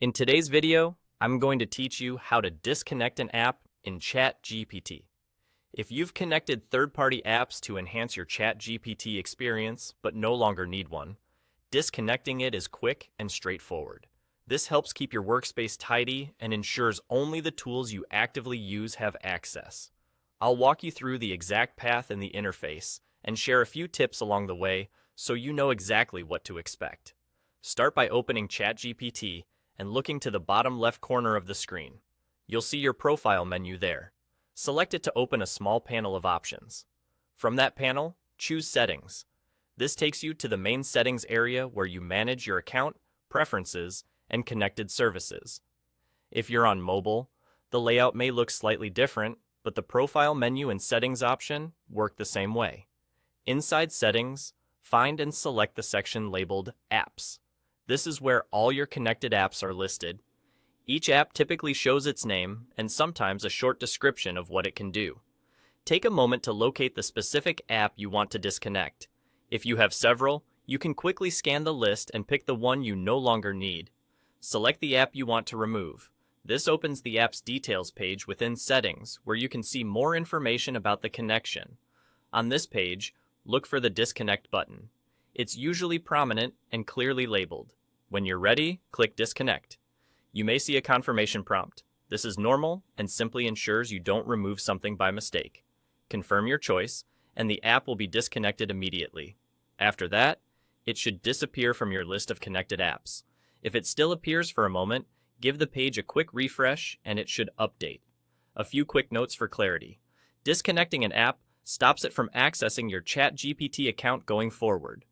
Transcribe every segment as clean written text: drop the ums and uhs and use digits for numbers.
In today's video, I'm going to teach you how to disconnect an app in ChatGPT. If you've connected third-party apps to enhance your ChatGPT experience but no longer need one, disconnecting it is quick and straightforward. This helps keep your workspace tidy and ensures only the tools you actively use have access. I'll walk you through the exact path in the interface and share a few tips along the way so you know exactly what to expect. Start by opening ChatGPT and looking to the bottom left corner of the screen. You'll see your profile menu there. Select it to open a small panel of options. From that panel, choose Settings. This takes you to the main settings area where you manage your account, preferences, and connected services. If you're on mobile, the layout may look slightly different, but the profile menu and settings option work the same way. Inside Settings, find and select the section labeled Apps. This is where all your connected apps are listed. Each app typically shows its name and sometimes a short description of what it can do. Take a moment to locate the specific app you want to disconnect. If you have several, you can quickly scan the list and pick the one you no longer need. Select the app you want to remove. This opens the app's details page within Settings, where you can see more information about the connection. On this page, look for the Disconnect button. It's usually prominent and clearly labeled. When you're ready, click Disconnect. You may see a confirmation prompt. This is normal and simply ensures you don't remove something by mistake. Confirm your choice, and the app will be disconnected immediately. After that, it should disappear from your list of connected apps. If it still appears for a moment, give the page a quick refresh and it should update. A few quick notes for clarity. Disconnecting an app stops it from accessing your ChatGPT account going forward.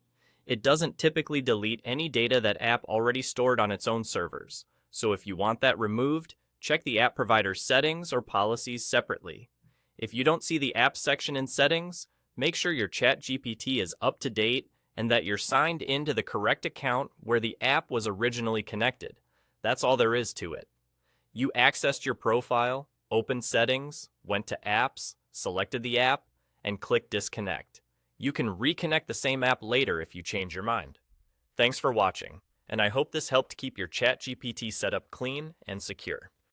It doesn't typically delete any data that app already stored on its own servers. So if you want that removed, check the app provider's settings or policies separately. If you don't see the app section in settings, make sure your ChatGPT is up to date and that you're signed into the correct account where the app was originally connected. That's all there is to it. You accessed your profile, opened settings, went to apps, selected the app, and clicked disconnect. You can reconnect the same app later if you change your mind. Thanks for watching, and I hope this helped keep your ChatGPT setup clean and secure.